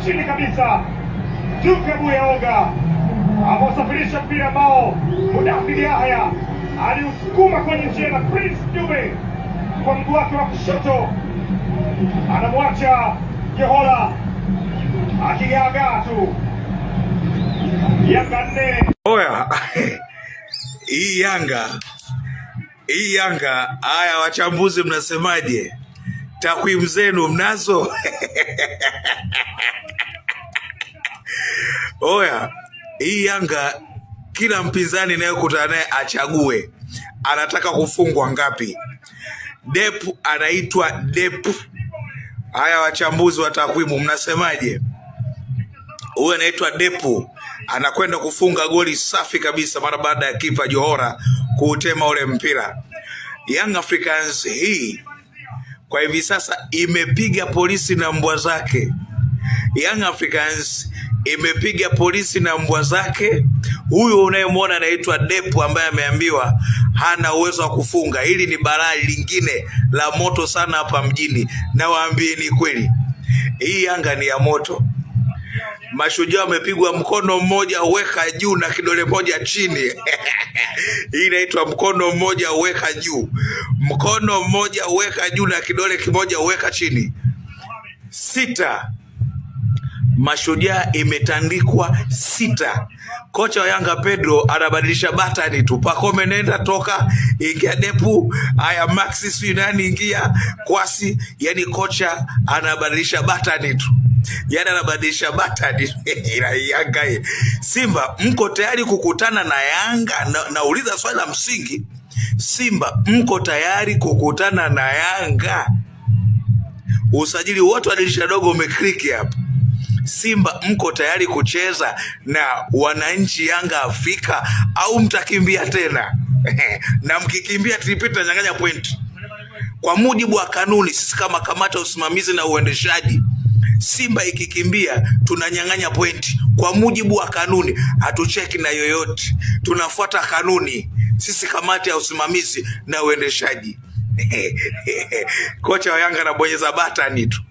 chini kabisa. Duke Buyaoga amesafirisha mpira ambao Mudathir Yahya aliusukuma kwenye njia na Prince Dube kwa mguu wake wa kushoto, anamwacha Jehola akigaagaa tu. Yanga 4. Oya, hii Yanga, haya wachambuzi mnasemaje? Takwimu zenu mnazo? Oya, hii Yanga kila mpinzani anayekutana naye achague anataka kufungwa ngapi. Depu anaitwa Depu. Haya wachambuzi wa takwimu mnasemaje? Huyu anaitwa Depu anakwenda kufunga goli safi kabisa mara baada ya kipa Johora kuutema ule mpira. Young Africans hii kwa hivi sasa imepiga Polisi na mbwa zake. Young Africans imepiga Polisi na mbwa zake. Huyu unayemwona anaitwa Depu ambaye ameambiwa hana uwezo wa kufunga. Hili ni balaa lingine la moto sana hapa mjini. Na waambieni kweli, hii Yanga ni ya moto. Mashujaa wamepigwa mkono mmoja weka juu na kidole moja chini. Hii inaitwa mkono mmoja weka juu. Mkono mmoja weka juu na kidole kimoja weka chini. 6. Mashujaa imetandikwa 6. Kocha wa Yanga Pedro anabadilisha batani tu. Pacome nenda toka, ingia Depu, haya Maxi sio nani ingia Kwasi, yani kocha anabadilisha batani tu. Yana anabadilisha batani. Ila Yanga Simba mko tayari kukutana na Yanga? Nauliza swali la msingi. Simba mko tayari kukutana na Yanga? Usajili wote wa dirisha dogo umekliki hapa. Simba mko tayari kucheza na wananchi Yanga Afrika au mtakimbia tena? Na mkikimbia tripita nyang'anya point. Kwa mujibu wa kanuni, sisi kama kamati ya usimamizi na uendeshaji, Simba ikikimbia tunanyang'anya point. Kwa mujibu wa kanuni, hatucheki na yoyote. Tunafuata kanuni. Sisi kamati ya usimamizi na uendeshaji. Kocha wa Yanga anabonyeza batani tu.